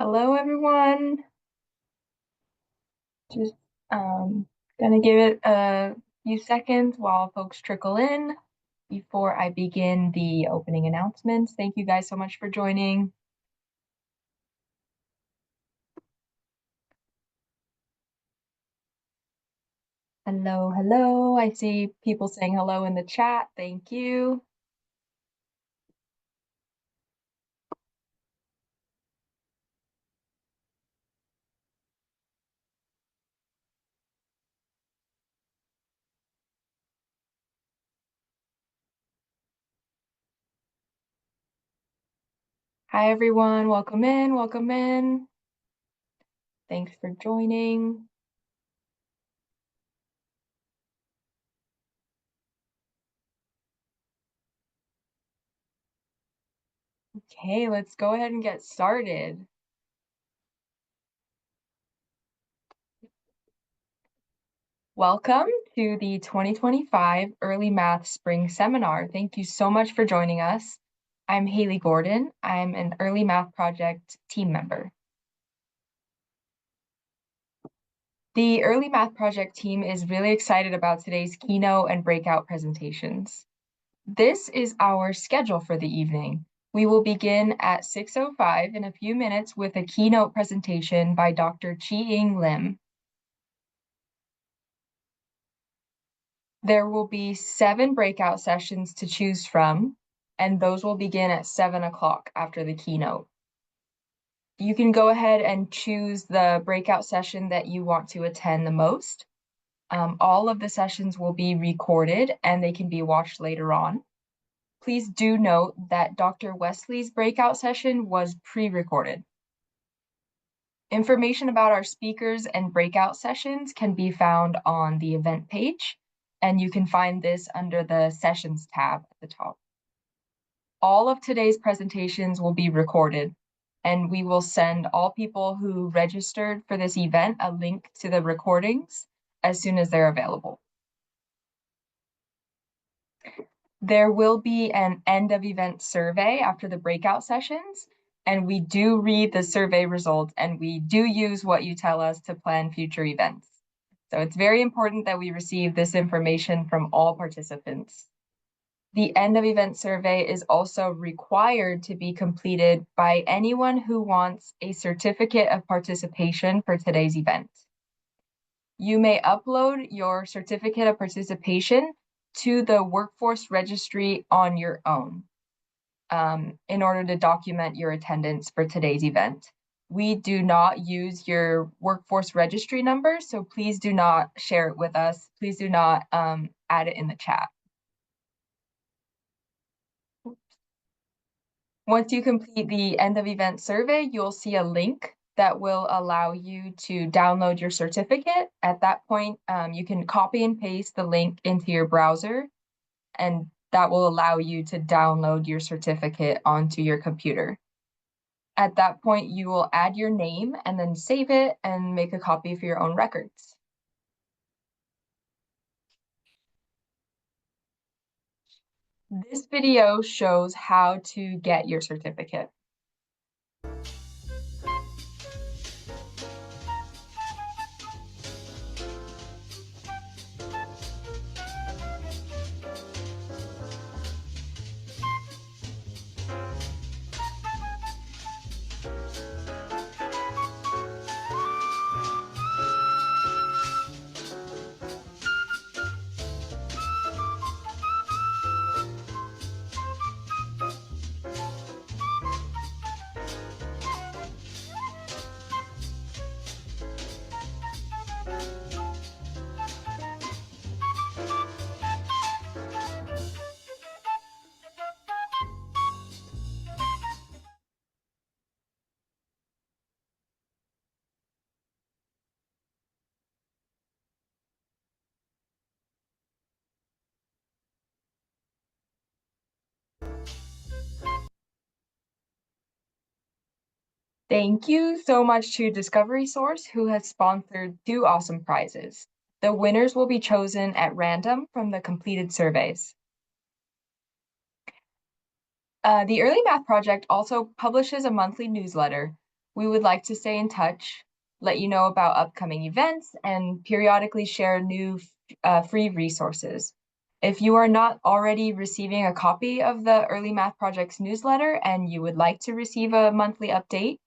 Hello, everyone. Just um, gonna give it a few seconds while folks trickle in before I begin the opening announcements. Thank you guys so much for joining. Hello, hello. I see people saying hello in the chat. Thank you. Hi, everyone. Welcome in. Welcome in. Thanks for joining. Okay, let's go ahead and get started. Welcome to the 2025 Early Math Spring Seminar. Thank you so much for joining us. I'm Haley Gordon. I'm an Early Math Project team member. The Early Math Project team is really excited about today's keynote and breakout presentations. This is our schedule for the evening. We will begin at 6:05 in a few minutes with a keynote presentation by Dr. Chih-Ing Lim. There will be 7 breakout sessions to choose from, and those will begin at 7 o'clock after the keynote. You can go ahead and choose the breakout session that you want to attend the most. All of the sessions will be recorded and they can be watched later on. Please do note that Dr. Wesley's breakout session was pre-recorded. Information about our speakers and breakout sessions can be found on the event page, and you can find this under the Sessions tab at the top. All of today's presentations will be recorded, and we will send all people who registered for this event a link to the recordings as soon as they're available. There will be an end of event survey after the breakout sessions, and we do read the survey results and we do use what you tell us to plan future events. So it's very important that we receive this information from all participants. The end of event survey is also required to be completed by anyone who wants a certificate of participation for today's event. You may upload your certificate of participation to the workforce registry on your own in order to document your attendance for today's event. We do not use your workforce registry number, so please do not share it with us. Please do not add it in the chat. Once you complete the end of event survey, you'll see a link that will allow you to download your certificate. At that point, you can copy and paste the link into your browser, and that will allow you to download your certificate onto your computer. At that point, you will add your name and then save it and make a copy for your own records. This video shows how to get your certificate. Thank you so much to Discovery Source, who has sponsored 2 awesome prizes. The winners will be chosen at random from the completed surveys. The Early Math Project also publishes a monthly newsletter. We would like to stay in touch, let you know about upcoming events, and periodically share new free resources. If you are not already receiving a copy of the Early Math Project's newsletter and you would like to receive a monthly update,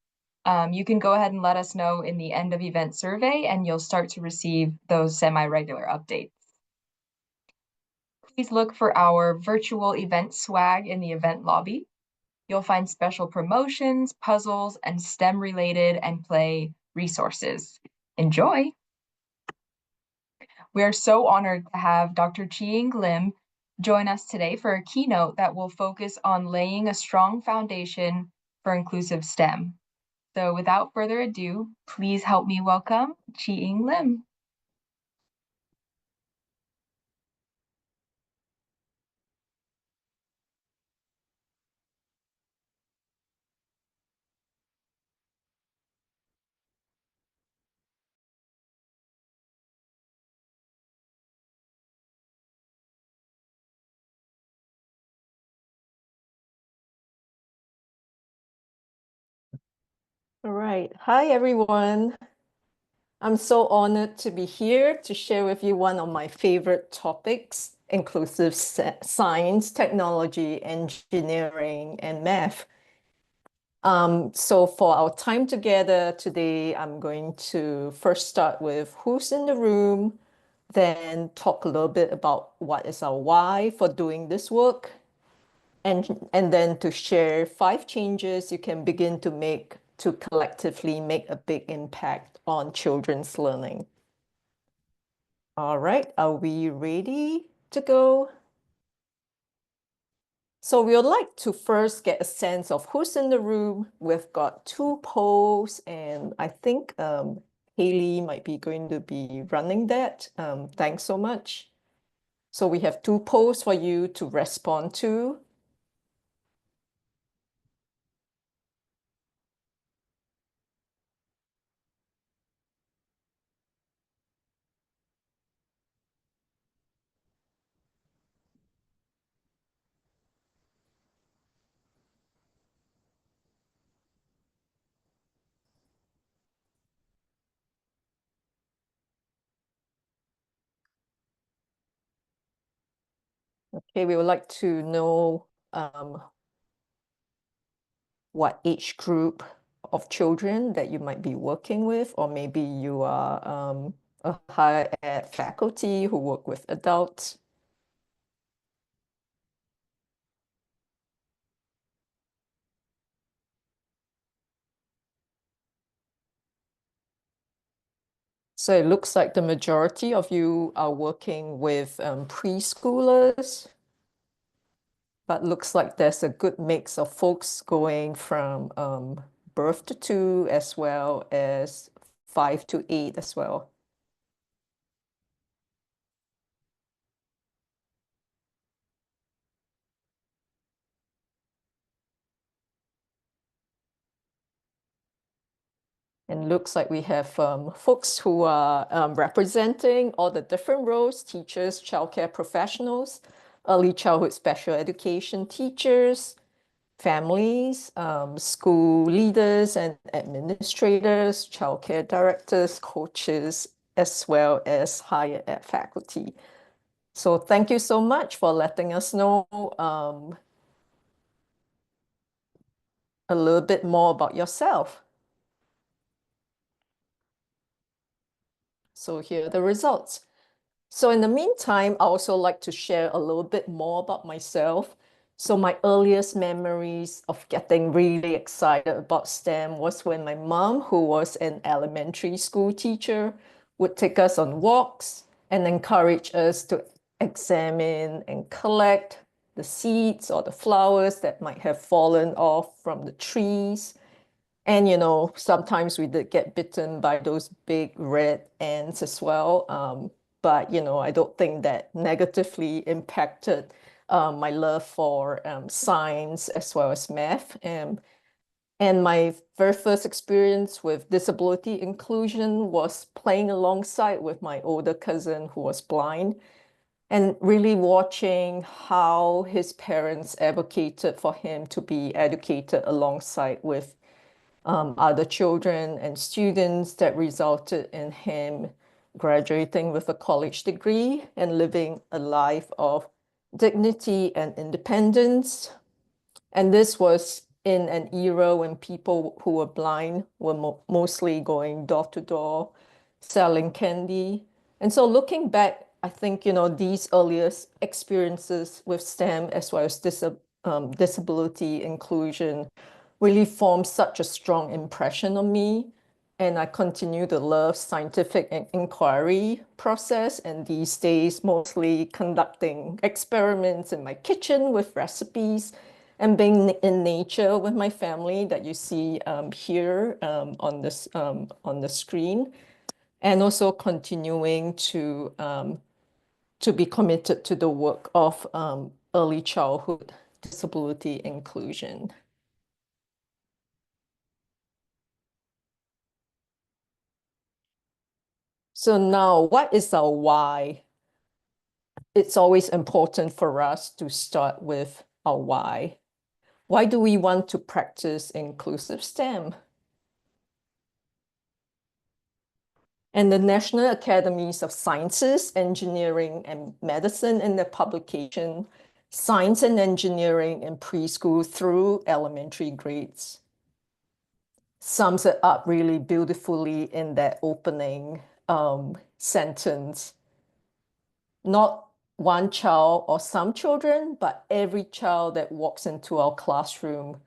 you can go ahead and let us know in the end of event survey, and you'll start to receive those semi-regular updates. Please look for our virtual event swag in the event lobby. You'll find special promotions, puzzles, and STEM-related and play resources. Enjoy! We are so honored to have Dr. Chih-Ing Lim join us today for a keynote that will focus on laying a strong foundation for inclusive STEM. So without further ado, please help me welcome Chih-Ing Lim. All right. Hi, everyone. I'm so honored to be here to share with you one of my favorite topics, inclusive science, technology, engineering, and math. So for our time together today, I'm going to first start with who's in the room, then talk a little bit about what is our why for doing this work, and then to share 5 changes you can begin to make to collectively make a big impact on children's learning. All right, are we ready to go? So we would like to first get a sense of who's in the room. We've got 2 polls, and I think Haley might be going to be running that. Thanks so much. So we have 2 polls for you to respond to. Okay, we would like to know what age group of children that you might be working with, or maybe you are a higher ed faculty who work with adults. So it looks like the majority of you are working with preschoolers, but looks like there's a good mix of folks going from birth to 2 as well as 5 to 8 as well. And looks like we have folks who are representing all the different roles: teachers, childcare professionals, early childhood special education teachers, families, school leaders and administrators, childcare directors, coaches, as well as higher ed faculty. So thank you so much for letting us know a little bit more about yourself. So here are the results. So in the meantime, I also like to share a little bit more about myself. So my earliest memories of getting really excited about STEM was when my mom, who was an elementary school teacher, would take us on walks and encourage us to examine and collect the seeds or the flowers that might have fallen off from the trees. And, you know, sometimes we did get bitten by those big red ants as well. But, you know, I don't think that negatively impacted my love for science as well as math. And my very first experience with disability inclusion was playing alongside with my older cousin who was blind, and really watching how his parents advocated for him to be educated alongside with other children and students that resulted in him graduating with a college degree and living a life of dignity and independence. And this was in an era when people who were blind were mostly going door to door, selling candy. And so looking back, I think, these earliest experiences with STEM as well as disability inclusion really formed such a strong impression on me. And I continue to love scientific inquiry process, and these days mostly conducting experiments in my kitchen with recipes and being in nature with my family that you see here on the screen, and also continuing to be committed to the work of early childhood disability inclusion. So now, what is our why? It's always important for us to start with our why. Why do we want to practice inclusive STEM? And the National Academies of Sciences, Engineering, and Medicine in their publication, Science and Engineering in Preschool through Elementary Grades, sums it up really beautifully in that opening sentence. Not one child or some children, but every child that walks into our classroom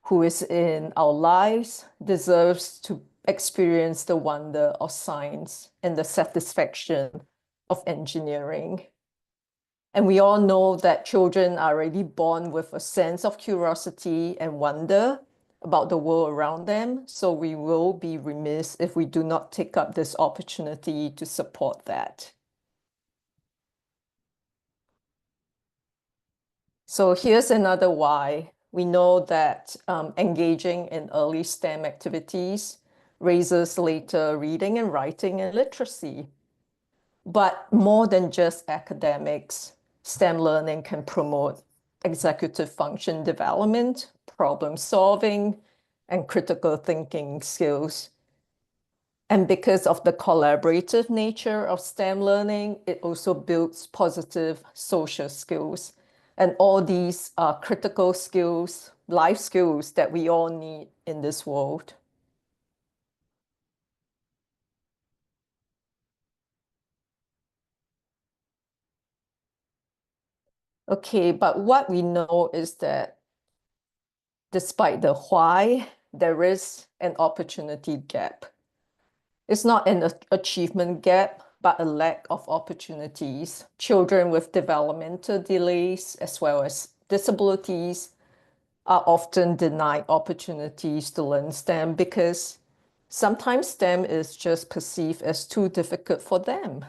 who is in our lives deserves to experience the wonder of science and the satisfaction of engineering. And we all know that children are already born with a sense of curiosity and wonder about the world around them. So we will be remiss if we do not take up this opportunity to support that. So here's another why. We know that engaging in early STEM activities raises later reading and writing and literacy. But more than just academics, STEM learning can promote executive function development, problem solving, and critical thinking skills. And because of the collaborative nature of STEM learning, it also builds positive social skills. And all these are critical skills, life skills that we all need in this world. Okay, but what we know is that despite the why, there is an opportunity gap. It's not an achievement gap, but a lack of opportunities. Children with developmental delays as well as disabilities are often denied opportunities to learn STEM because sometimes STEM is just perceived as too difficult for them.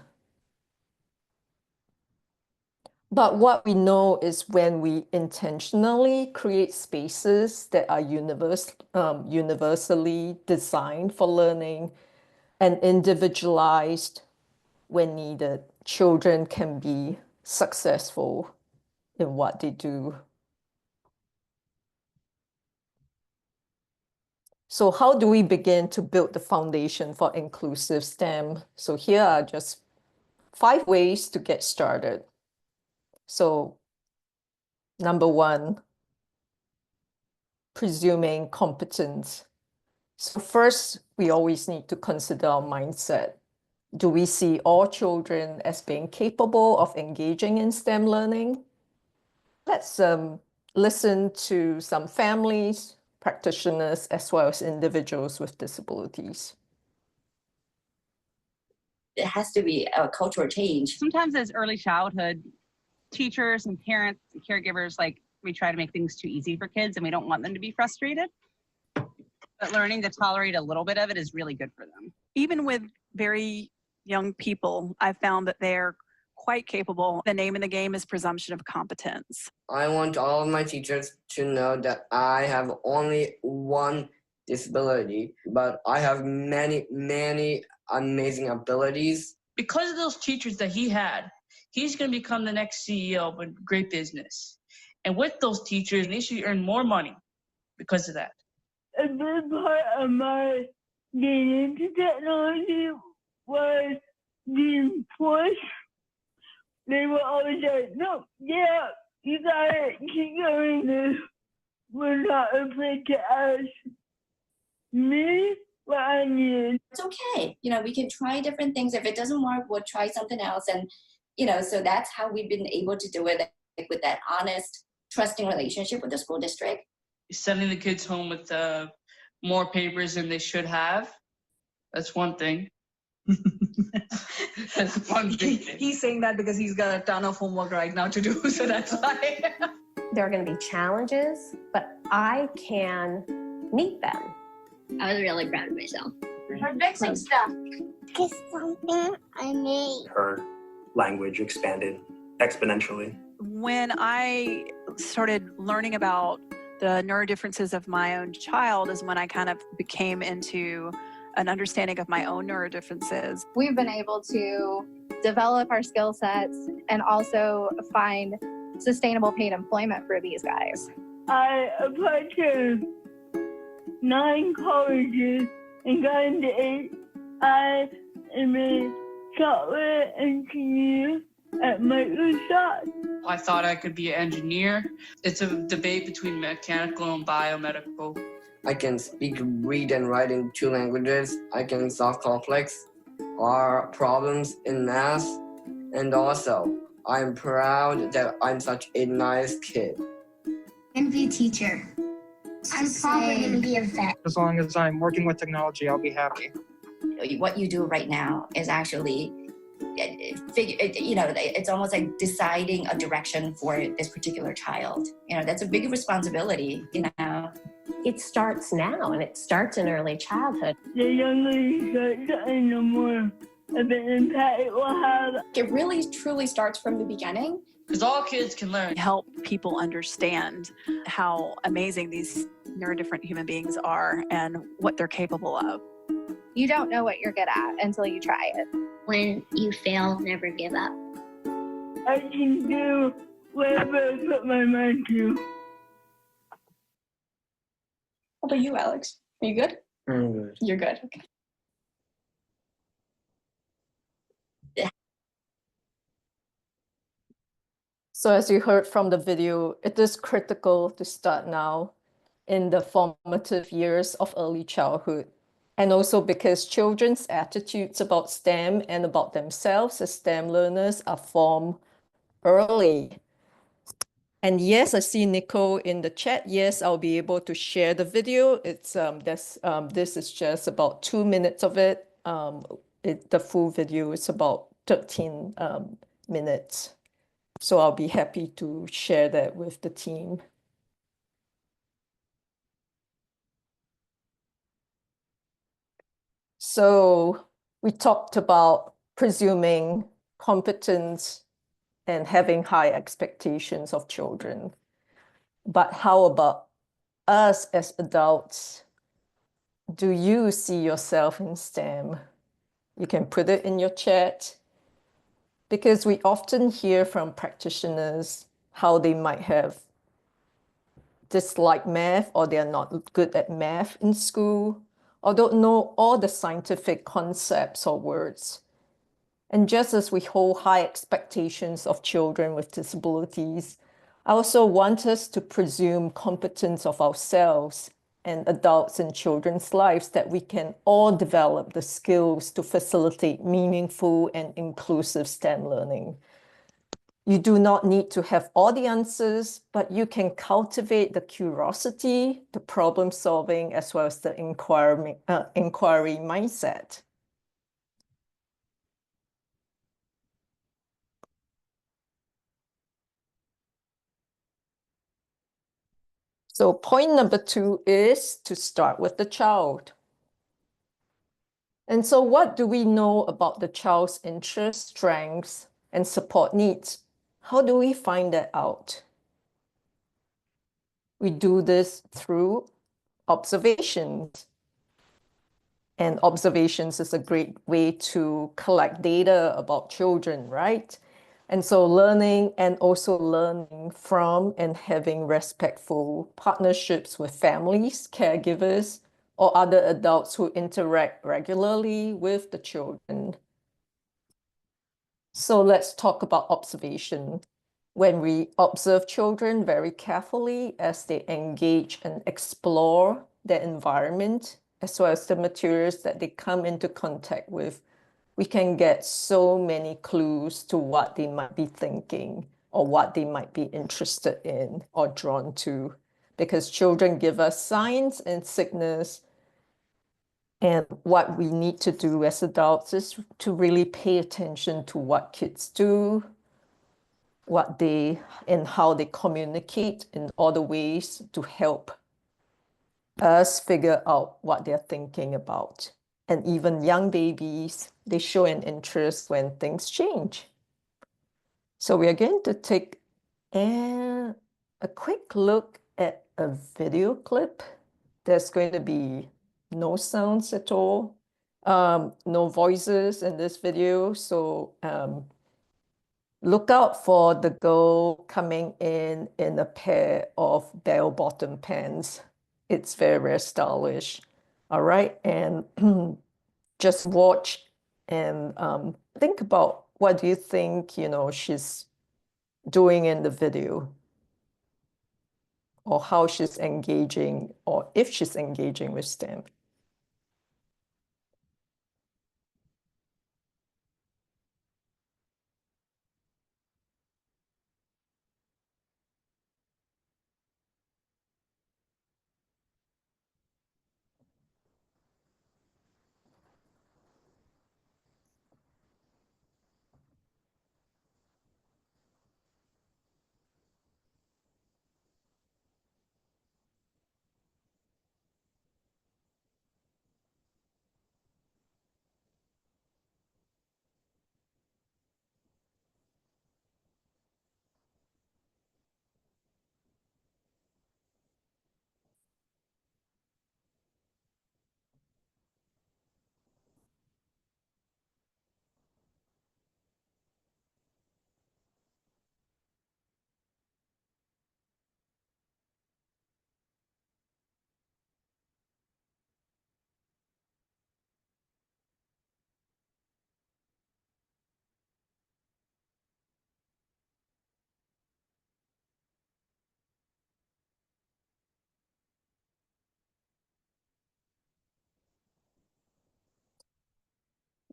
But what we know is when we intentionally create spaces that are universally designed for learning and individualized when needed, children can be successful in what they do. So how do we begin to build the foundation for inclusive STEM? So here are just 5 ways to get started. So number 1, presuming competence. So first, we always need to consider our mindset. Do we see all children as being capable of engaging in STEM learning? Let's listen to some families, practitioners, as well as individuals with disabilities. It has to be a cultural change. Sometimes as early childhood teachers and parents and caregivers, we try to make things too easy for kids and we don't want them to be frustrated. But learning to tolerate a little bit of it is really good for them. Even with very young people, I've found that they're quite capable. The name of the game is presumption of competence. I want all of my teachers to know that I have only one disability, but I have many, many amazing abilities. Because of those teachers that he had, he's going to become the next CEO of a great business. And with those teachers, they should earn more money because of that. a big part of my getting into technology was being pushed. They were always like, no, yeah, you got it, keep going. They were not afraid to ask me what I needed. It's okay. We can try different things. If it doesn't work, we'll try something else. And, so that's how we've been able to do it, like, with that honest, trusting relationship with the school district. Sending the kids home with more papers than they should have. That's one thing. That's one big thing. He's saying that because he's got a ton of homework right now to do, so that's why. There are going to be challenges, but I can meet them. I was really proud of myself. We're fixing stuff. It's something I made. Her language expanded exponentially. When I started learning about the neurodifferences of my own child is when I kind of became into an understanding of my own neurodifferences. We've been able to develop our skill sets and also find sustainable paid employment for these guys. I applied to 9 colleges and got into 8. I am a software engineer at Microsoft. I thought I could be an engineer. It's a debate between mechanical and biomedical. I can speak, read, and write in 2 languages. I can solve complex problems in math. And also, I'm proud that I'm such a nice kid. I'm be a teacher. I'm probably going to be a vet. As long as I'm working with technology, I'll be happy. What you do right now is actually, it's almost like deciding a direction for this particular child. That's a big responsibility, It starts now, and it starts in early childhood. The younger you start, the more of an impact it will have. It really truly starts from the beginning. Because all kids can learn. Help people understand how amazing these neurodivergent human beings are and what they're capable of. You don't know what you're good at until you try it. When you fail, never give up. I can do whatever I put my mind to. How about you, Alex? Are you good? I'm good. You're good. Okay. So as you heard from the video, it is critical to start now in the formative years of early childhood. And also because children's attitudes about STEM and about themselves as STEM learners are formed early. And yes, I see Nico in the chat. Yes, I'll be able to share the video. It's this is just about 2 minutes of it. The full video is about 13 minutes. So I'll be happy to share that with the team. So we talked about presuming competence and having high expectations of children. But how about us as adults? Do you see yourself in STEM? You can put it in your chat. Because we often hear from practitioners how they might have disliked math, or they're not good at math in school, or don't know all the scientific concepts or words. And just as we hold high expectations of children with disabilities, I also want us to presume competence of ourselves and adults in children's lives, that we can all develop the skills to facilitate meaningful and inclusive STEM learning. You do not need to have all the answers, but you can cultivate the curiosity, the problem solving, as well as the inquiry mindset. So point number 2 is to start with the child. And so what do we know about the child's interests, strengths, and support needs? How do we find that out? We do this through observations. And observations is a great way to collect data about children, right? And so learning and also learning from and having respectful partnerships with families, caregivers, or other adults who interact regularly with the children. So let's talk about observation. When we observe children very carefully as they engage and explore their environment, as well as the materials that they come into contact with, we can get so many clues to what they might be thinking or what they might be interested in or drawn to, because children give us signs and signals. And what we need to do as adults is to really pay attention to what kids do, what they and how they communicate in all the ways to help us figure out what they're thinking about. And even young babies, they show an interest when things change. So we are going to take a quick look at a video clip. There's going to be no sounds at all, no voices in this video. So look out for the girl coming in a pair of bell-bottom pants. It's very, very stylish. All right, and just watch and think about what do you think, she's doing in the video, or how she's engaging, or if she's engaging with STEM.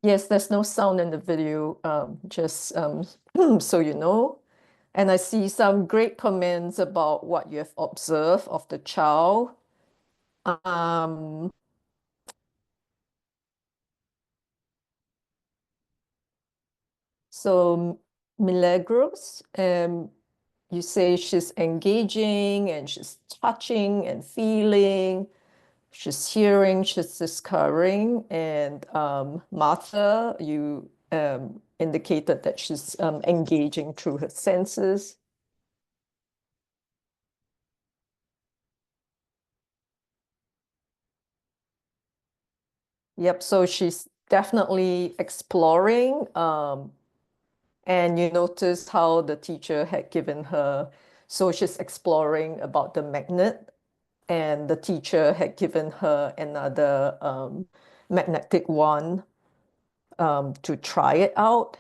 Yes, there's no sound in the video, just so you know. And I see some great comments about what you have observed of the child. So Milagros, you say she's engaging and she's touching and feeling, she's hearing, she's discovering. And Martha, you indicated that she's engaging through her senses. Yep, so she's definitely exploring. And you notice how the teacher had given her, so she's exploring about the magnet, and the teacher had given her another magnetic wand to try it out.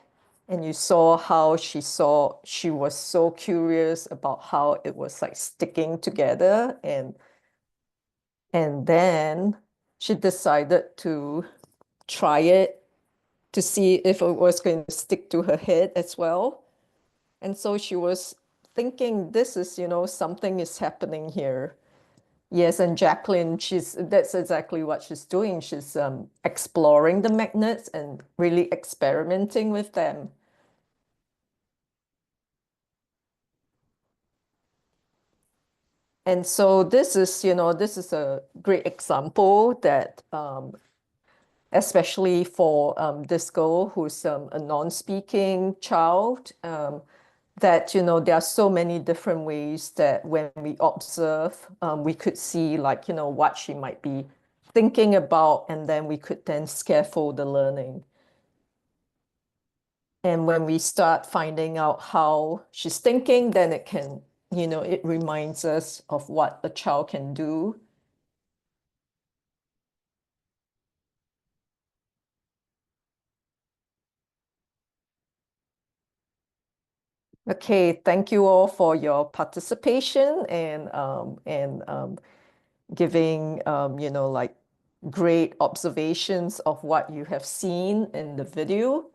And you saw how she was so curious about how it was like sticking together. And then she decided to try it to see if it was going to stick to her head as well. And so she was thinking, this is, something is happening here. Yes, and Jacqueline, that's exactly what she's doing. She's exploring the magnets and really experimenting with them. And so this is a great example that especially for this girl who's a non-speaking child, that, there are so many different ways that when we observe, we could see what she might be thinking about, and then we could then scaffold the learning. And when we start finding out how she's thinking, then it can, it reminds us of what a child can do. Okay, thank you all for your participation and giving like great observations of what you have seen in the video.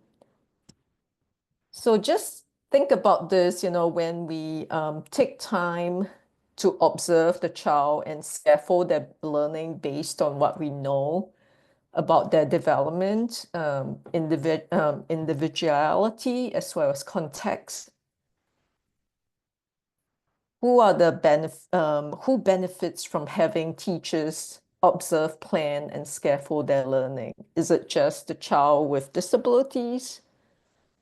So just think about this, when we take time to observe the child and scaffold their learning based on what we know about their development, individuality, as well as context. Who benefits from having teachers observe, plan, and scaffold their learning? Is it just the child with disabilities?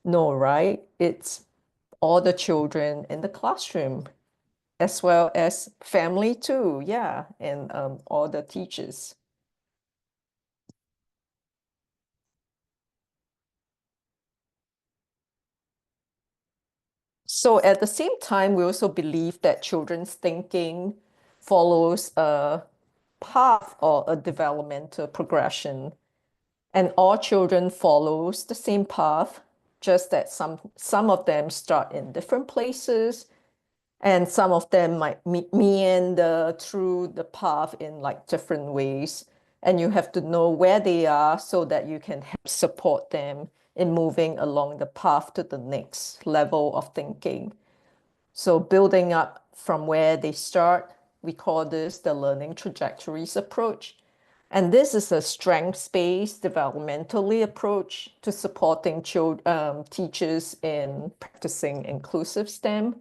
No, right? It's all the children in the classroom, as well as family too, yeah, and all the teachers. So at the same time, we also believe that children's thinking follows a path or a developmental progression. And all children follows the same path, just that some of them start in different places, and some of them might meander through the path in like different ways. And you have to know where they are so that you can help support them in moving along the path to the next level of thinking. So building up from where they start, we call this the learning trajectories approach. And this is a strengths-based developmentally approach to supporting teachers in practicing inclusive STEM.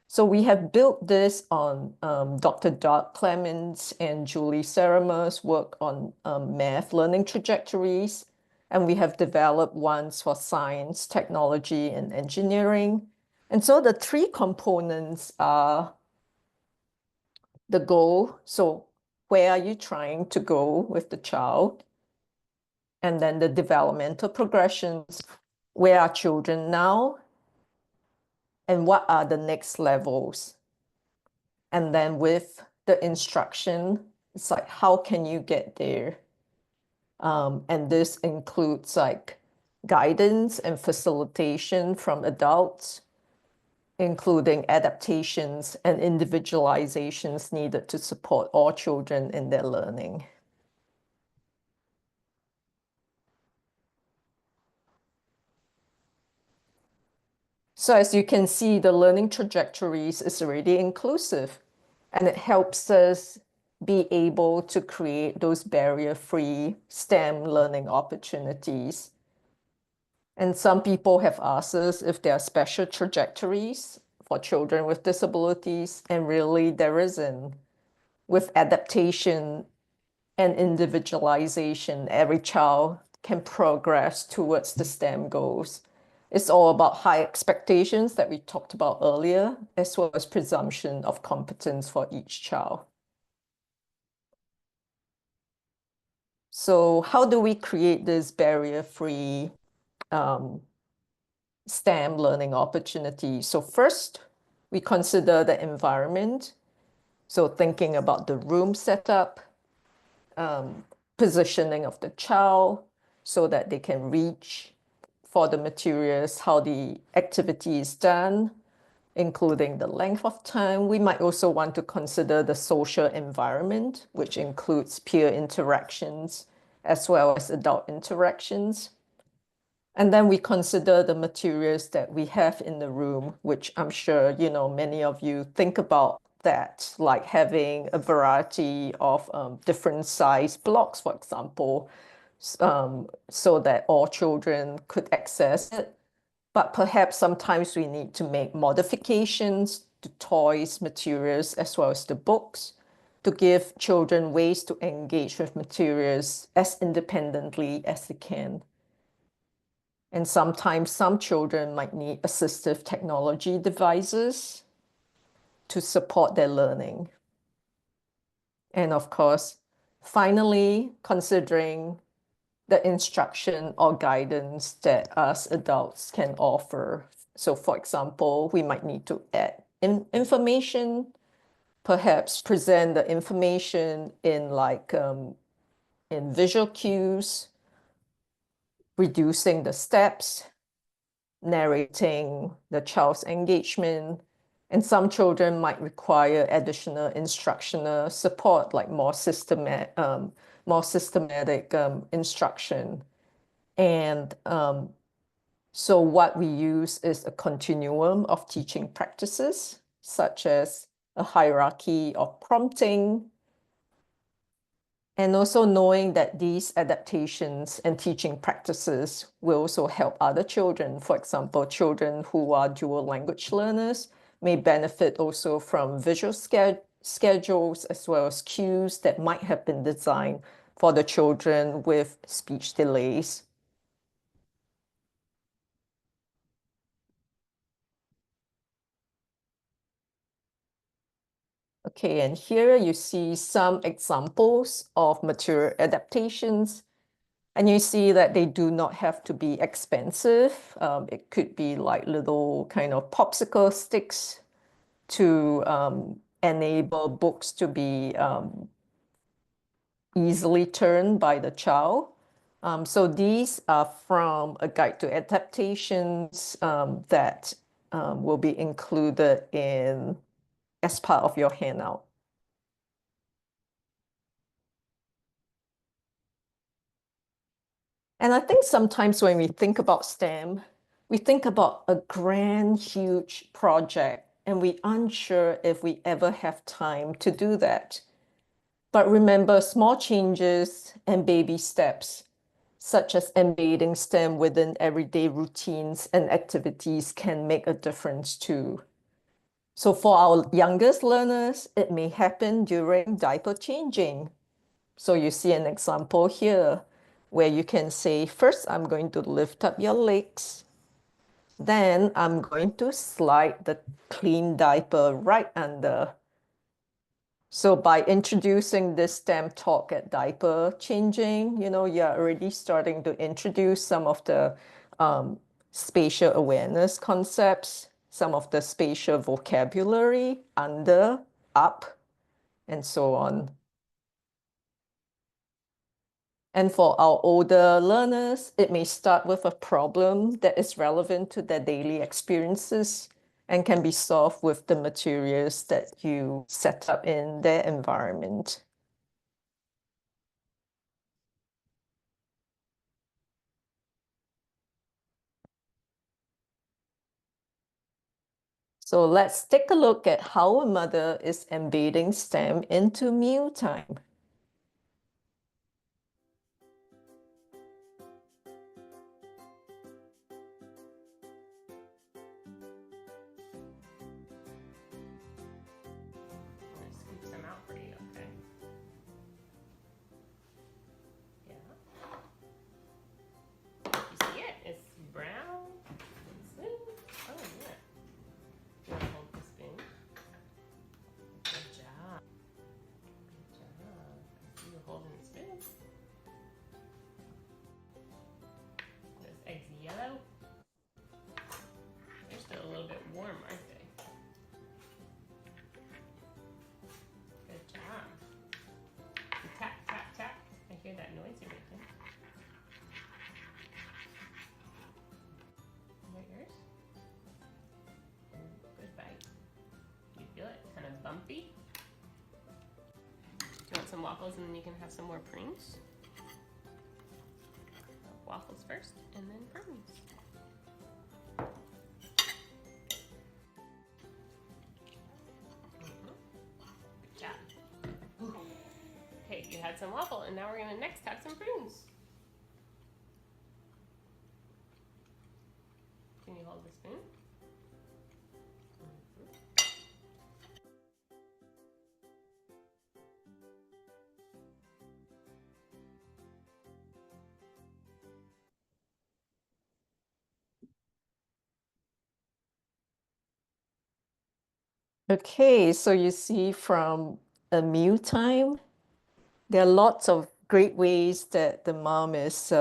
So we have built this on Dr. Doug Clemens and Julie Saramer's work on math learning trajectories. And we have developed ones for science, technology, and engineering. And so the three components are the goal. So where are you trying to go with the child? And then the developmental progressions. Where are children now? And what are the next levels? And then with the instruction, it's like, how can you get there? And this includes like guidance and facilitation from adults, including adaptations and individualizations needed to support all children in their learning. So as you can see, the learning trajectories is already inclusive, and it helps us be able to create those barrier-free STEM learning opportunities. And some people have asked us if there are special trajectories for children with disabilities, and really there isn't. With adaptation and individualization, every child can progress towards the STEM goals. It's all about high expectations that we talked about earlier, as well as presumption of competence for each child. So how do we create this barrier-free STEM learning opportunity? So first, we consider the environment. So thinking about the room setup, positioning of the child so that they can reach for the materials, how the activity is done, including the length of time. We might also want to consider the social environment, which includes peer interactions as well as adult interactions. And then we consider the materials that we have in the room, which I'm sure, many of you think about that, like having a variety of different size blocks, for example, so that all children could access it. But perhaps sometimes we need to make modifications to toys, materials, as well as the books to give children ways to engage with materials as independently as they can. And sometimes some children might need assistive technology devices to support their learning. And of course, finally, considering the instruction or guidance that us adults can offer. So for example, we might need to add information, perhaps present the information in in visual cues, reducing the steps, narrating the child's engagement, and some children might require additional instructional support, like more systematic instruction. And so what we use is a continuum of teaching practices, such as a hierarchy of prompting, and also knowing that these adaptations and teaching practices will also help other children. For example, children who are dual language learners may benefit also from visual schedules as well as cues that might have been designed for the children with speech delays. Okay, and here you see some examples of material adaptations. And you see that they do not have to be expensive. It could be like little kind of popsicle sticks to enable books to be easily turned by the child. So these are from a guide to adaptations that will be included as part of your handout. And I think sometimes when we think about STEM, we think about a grand, huge project, and we're unsure if we ever have time to do that. But remember, small changes and baby steps, such as embedding STEM within everyday routines and activities, can make a difference too. So for our youngest learners, it may happen during diaper changing. So you see an example here where you can say, first, I'm going to lift up your legs. Then I'm going to slide the clean diaper right under. So by introducing this STEM talk at diaper changing, you're already starting to introduce some of the spatial awareness concepts, some of the spatial vocabulary, under, up, and so on. And for our older learners, it may start with a problem that is relevant to their daily experiences and can be solved with the materials that you set up in their environment. So let's take a look at how a mother is embedding STEM into mealtime. That noise you're making. Is that yours? Good bite. You feel it? Kind of bumpy? Do you want some waffles and then you can have some more prunes? Waffles first and then prunes. Good job. Okay, you had some waffle, and now we're going to next have some prunes. Can you hold the spoon? Okay, so you see from a mealtime, there are lots of great ways that the mom is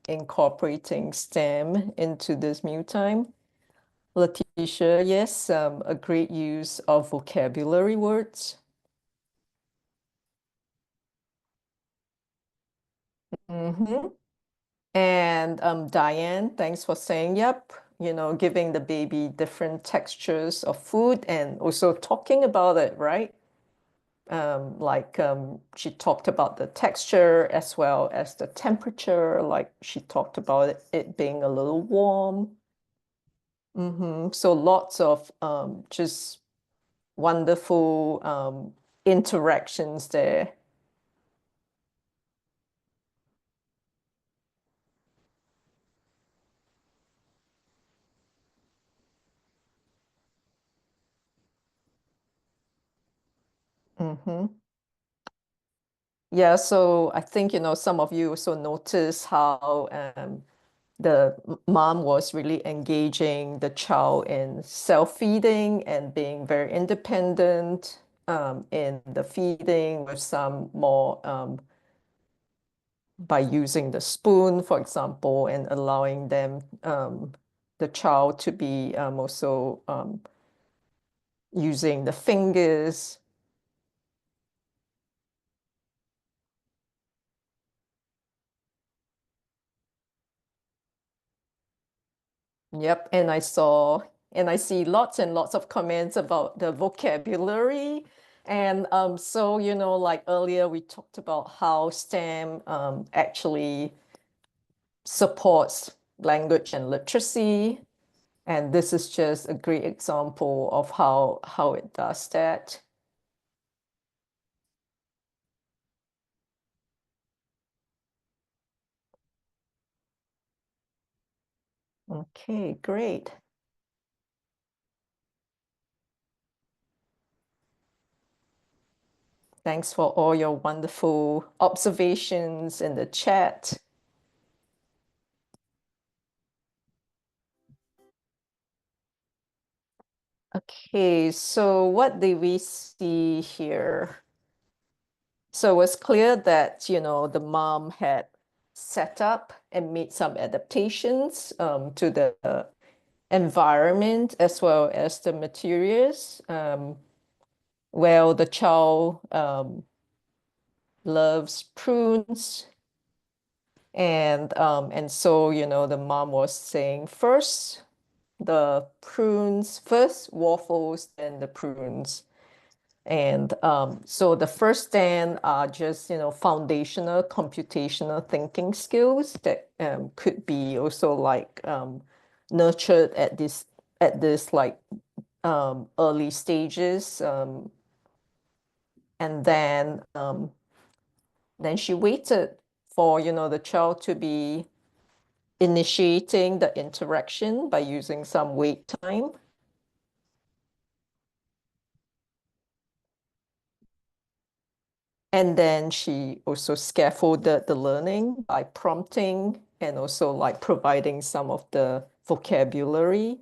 incorporating STEM into this meal time. Letitia, yes, a great use of vocabulary words. And Diane, thanks for saying, yep, giving the baby different textures of food and also talking about it, right? She talked about the texture as well as the temperature, like she talked about it being a little warm. So lots of just wonderful interactions there. Yeah, so I think, some of you also notice how the mom was really engaging the child in self-feeding and being very independent in the feeding with some more by using the spoon, for example, and allowing them, the child to be also using the fingers. Yep, and I see lots and lots of comments about the vocabulary. And so, like earlier, we talked about how STEM actually supports language and literacy. And this is just a great example of how it does that. Okay, great. Thanks for all your wonderful observations in the chat. Okay, so what did we see here? So it was clear that, the mom had set up and made some adaptations to the environment as well as the materials. Well, the child loves prunes. And so, the mom was saying first the prunes, first waffles, then the prunes. And so the first 10 are just, foundational computational thinking skills that could be also like nurtured at this like early stages. And then she waited for, the child to be initiating the interaction by using some wait time. And then she also scaffolded the learning by prompting and also like providing some of the vocabulary.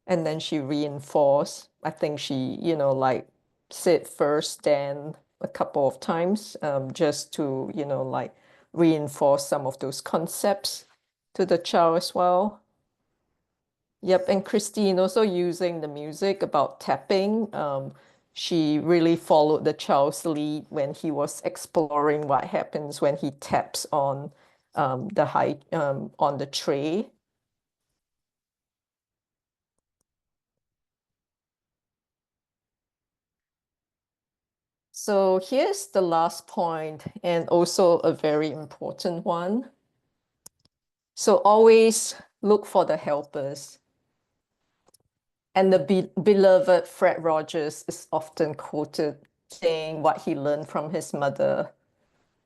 And then she reinforced, I think she, like said first, then a couple of times just to, like reinforce some of those concepts to the child as well. Yep, and Christine also using the music about tapping. She really followed the child's lead when he was exploring what happens when he taps on on the tray. So here's the last point, and also a very important one. So always look for the helpers. And the beloved Fred Rogers is often quoted saying what he learned from his mother.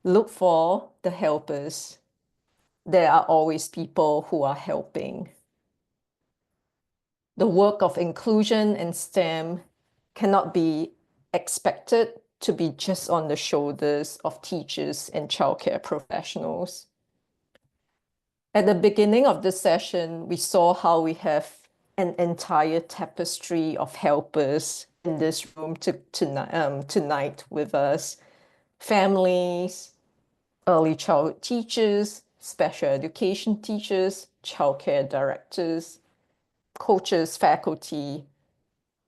Look for the helpers. There are always people who are helping. The work of inclusion and STEM cannot be expected to be just on the shoulders of teachers and childcare professionals. At the beginning of this session, we saw how we have an entire tapestry of helpers in this room tonight with us. Families, early childhood teachers, special education teachers, childcare directors, coaches, faculty.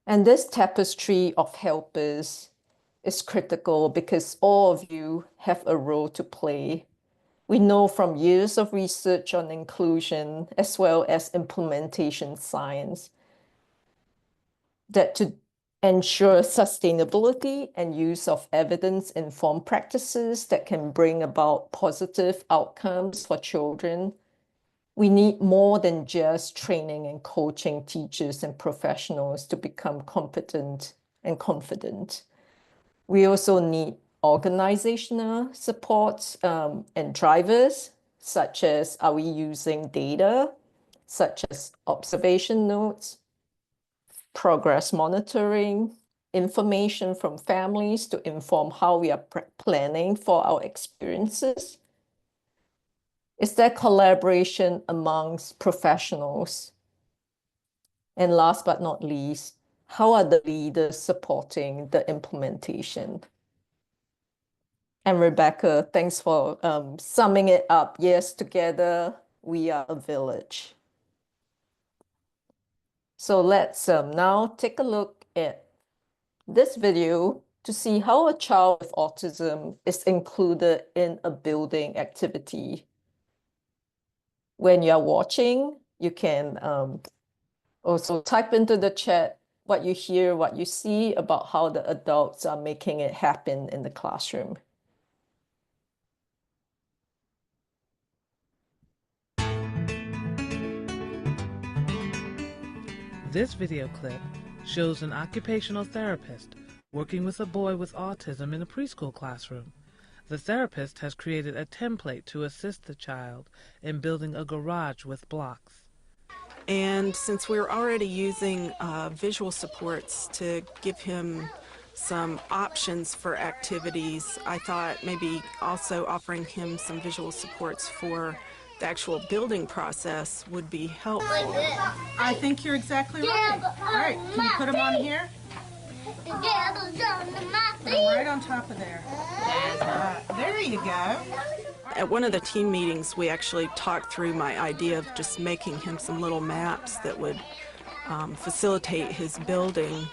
And this tapestry of helpers is critical because all of you have a role to play. We know from years of research on inclusion as well as implementation science that to ensure sustainability and use of evidence-informed practices that can bring about positive outcomes for children, we need more than just training and coaching teachers and professionals to become competent and confident. We also need organizational support and drivers, such as are we using data, such as observation notes, progress monitoring, information from families to inform how we are planning for our experiences. Is there collaboration amongst professionals? And last but not least, how are the leaders supporting the implementation? And Rebecca, thanks for summing it up. Yes, together we are a village. So let's now take a look at this video to see how a child with autism is included in a building activity. When you're watching, you can also type into the chat what you hear, what you see about how the adults are making it happen in the classroom. This video clip shows an occupational therapist working with a boy with autism in a preschool classroom. The therapist has created a template to assist the child in building a garage with blocks. And since we're already using visual supports to give him some options for activities, I thought maybe also offering him some visual supports for the actual building process would be helpful. I think you're exactly right. All right, can you put them on here? Put them right on top of there. There you go. At one of the team meetings, we actually talked through my idea of just making him some little maps that would facilitate his building.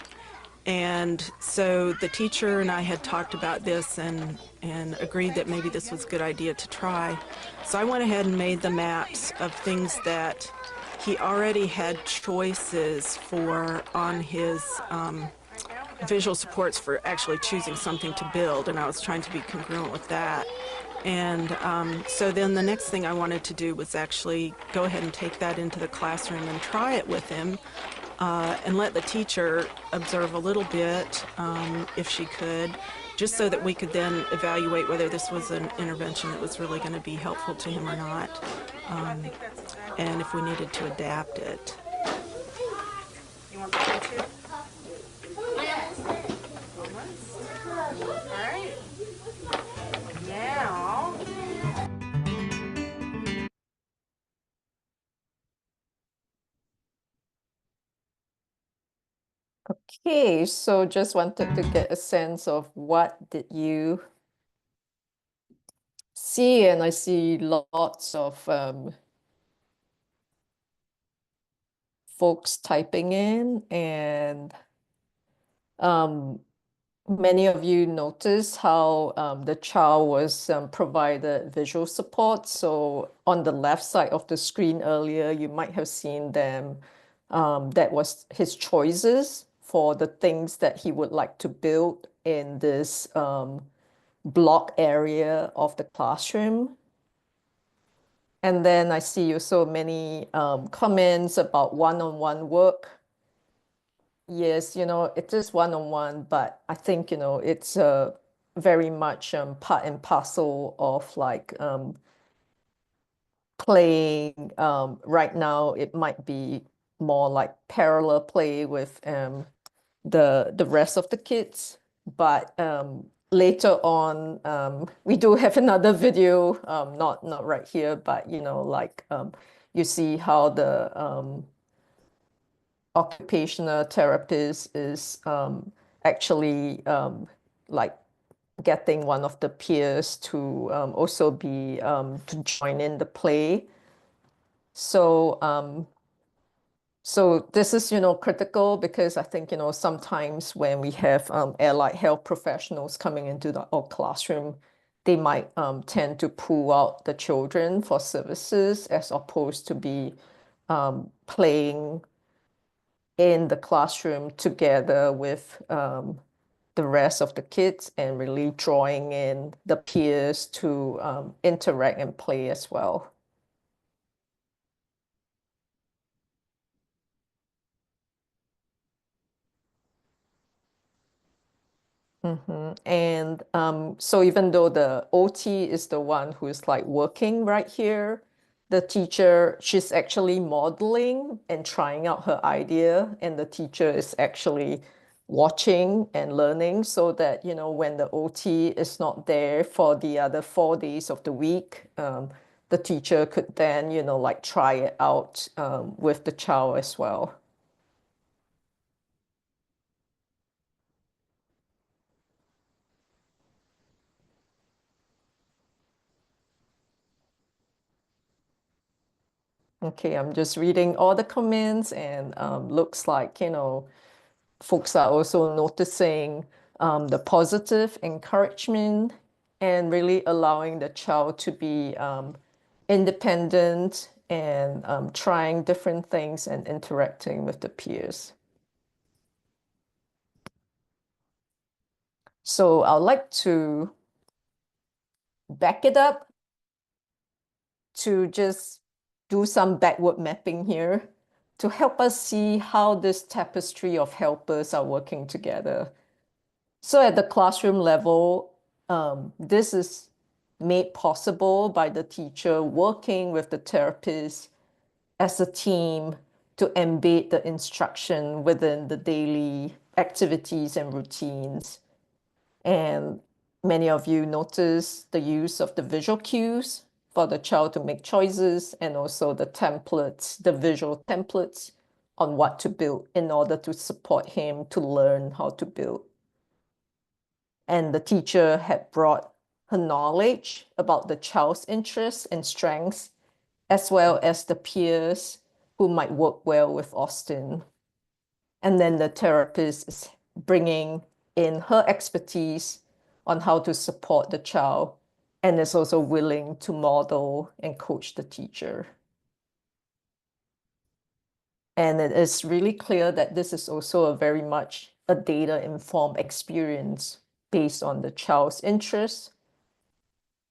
And so the teacher and I had talked about this and agreed that maybe this was a good idea to try. So I went ahead and made the maps of things that he already had choices for on his visual supports for actually choosing something to build, and I was trying to be congruent with that. And so then the next thing I wanted to do was actually go ahead and take that into the classroom and try it with him. And let the teacher observe a little bit, if she could, just so that we could then evaluate whether this was an intervention that was really going to be helpful to him or not, and if we needed to adapt it. You want that one too? All right. Now. Okay, so just wanted to get a sense of what did you see, and I see lots of folks typing in, and many of you noticed how the child was provided visual support. So on the left side of the screen earlier, you might have seen them. That was his choices for the things that he would like to build in this block area of the classroom. And then I see so many comments about one-on-one work. Yes, it is one-on-one, but I think, it's very much part and parcel of like playing. Right now, it might be more like parallel play with the rest of the kids, but later on, we do have another video, not right here, but like you see how the occupational therapist is actually like getting one of the peers to also be to join in the play. So so this is, critical because I think, sometimes when we have allied health professionals coming into our classroom, they might tend to pull out the children for services as opposed to be playing in the classroom together with the rest of the kids and really drawing in the peers to interact and play as well. And so even though the OT is the one who is like working right here, the teacher, she's actually modeling and trying out her idea, and the teacher is actually watching and learning so that, when the OT is not there for the other 4 days of the week, the teacher could then, like try it out with the child as well. Okay, I'm just reading all the comments and looks like, folks are also noticing the positive encouragement and really allowing the child to be independent and trying different things and interacting with the peers. So I'd like to back it up to just do some backward mapping here to help us see how this tapestry of helpers are working together. So at the classroom level, this is made possible by the teacher working with the therapist as a team to embed the instruction within the daily activities and routines. And many of you notice the use of the visual cues for the child to make choices, and also the templates, the visual templates on what to build in order to support him to learn how to build. And the teacher had brought her knowledge about the child's interests and strengths, as well as the peers who might work well with Austin. And then the therapist is bringing in her expertise on how to support the child and is also willing to model and coach the teacher. And it is really clear that this is also a very much a data-informed experience based on the child's interests,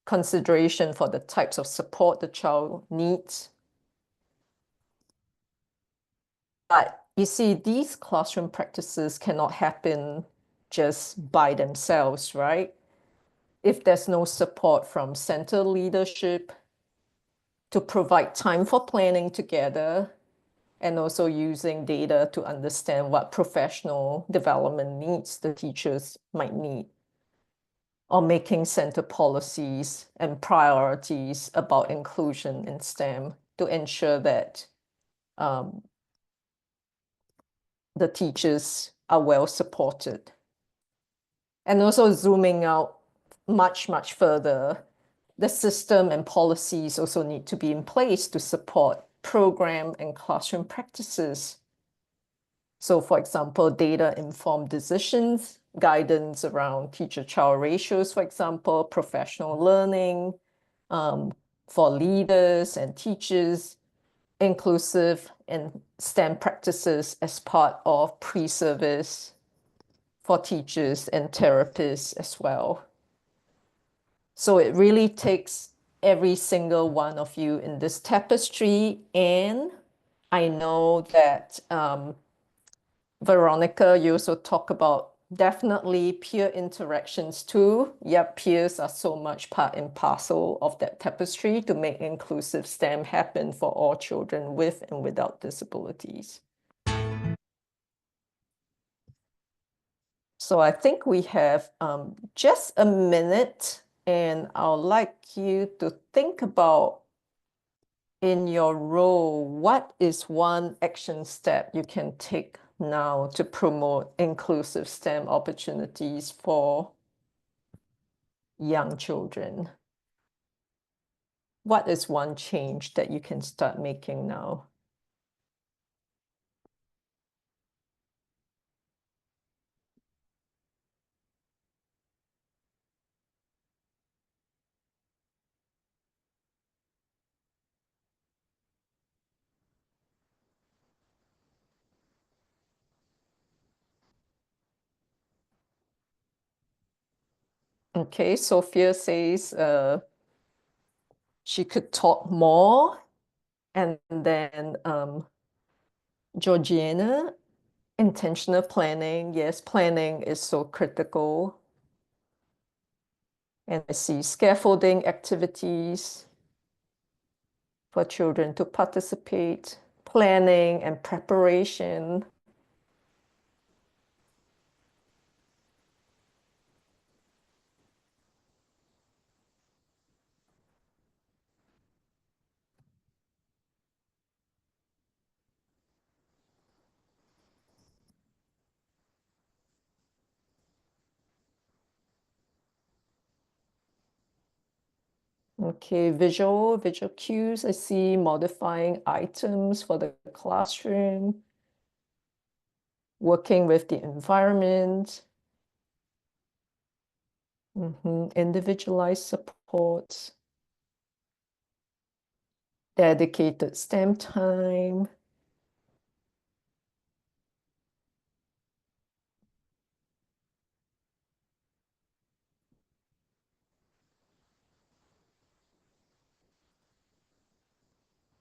consideration for the types of support the child needs. But you see, these classroom practices cannot happen just by themselves, right? If there's no support from center leadership to provide time for planning together, and also using data to understand what professional development needs the teachers might need, or making center policies and priorities about inclusion in STEM to ensure that the teachers are well supported. And also zooming out much, much further, the system and policies also need to be in place to support program and classroom practices. So for example, data-informed decisions, guidance around teacher-child ratios, for example, professional learning for leaders and teachers, inclusive and STEM practices as part of pre-service for teachers and therapists as well. So it really takes every single one of you in this tapestry. And I know that Veronica, you also talk about definitely peer interactions too. Yep, peers are so much part and parcel of that tapestry to make inclusive STEM happen for all children with and without disabilities. So I think we have just a minute, and I'd like you to think about, in your role, what is one action step you can take now to promote inclusive STEM opportunities for young children? What is one change that you can start making now? Okay, Sophia says she could talk more. And then Georgiana, intentional planning. Yes, planning is so critical. And I see scaffolding activities for children to participate, planning and preparation. Okay, visual cues. I see modifying items for the classroom, working with the environment, individualized support, dedicated STEM time.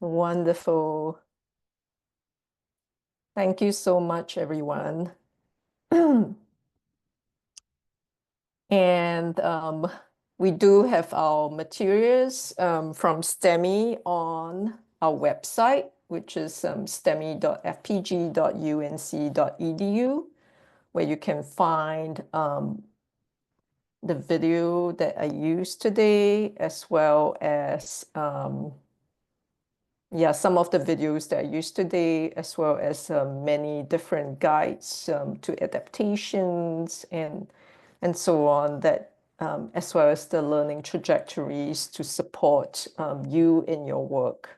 Wonderful. Thank you so much, everyone. And we do have our materials from STEMI on our website, which is stemi.fpg.unc.edu, where you can find the video that I used today, as well as some of the videos that I used today, as well as many different guides to adaptations and so on, that as well as the learning trajectories to support you in your work.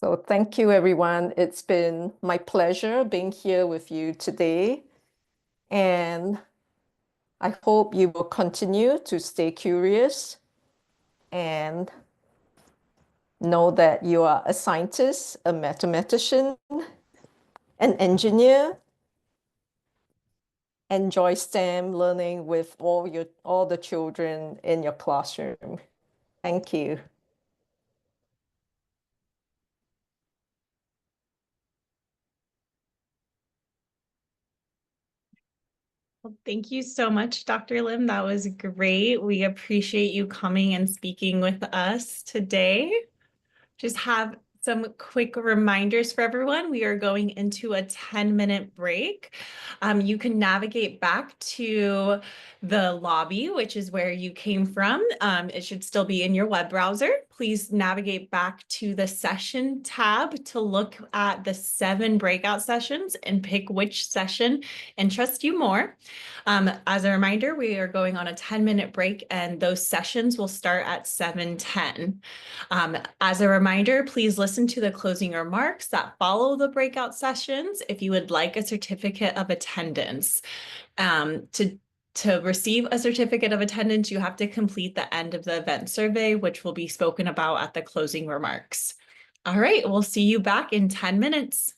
So thank you, everyone. It's been my pleasure being here with you today. And I hope you will continue to stay curious and know that you are a scientist, a mathematician, an engineer. Enjoy STEM learning with all the children in your classroom. Thank you. Well, thank you so much, Dr. Lim. That was great. We appreciate you coming and speaking with us today. Just have some quick reminders for everyone. We are going into a 10-minute break. You can navigate back to the lobby, which is where you came from. It should still be in your web browser. Please navigate back to the session tab to look at the 7 breakout sessions and pick which session interests you more. As a reminder, we are going on a 10-minute break, and those sessions will start at 7:10. As a reminder, please listen to the closing remarks that follow the breakout sessions if you would like a certificate of attendance. To receive a certificate of attendance, you have to complete the end of the event survey, which will be spoken about at the closing remarks. All right, we'll see you back in 10 minutes.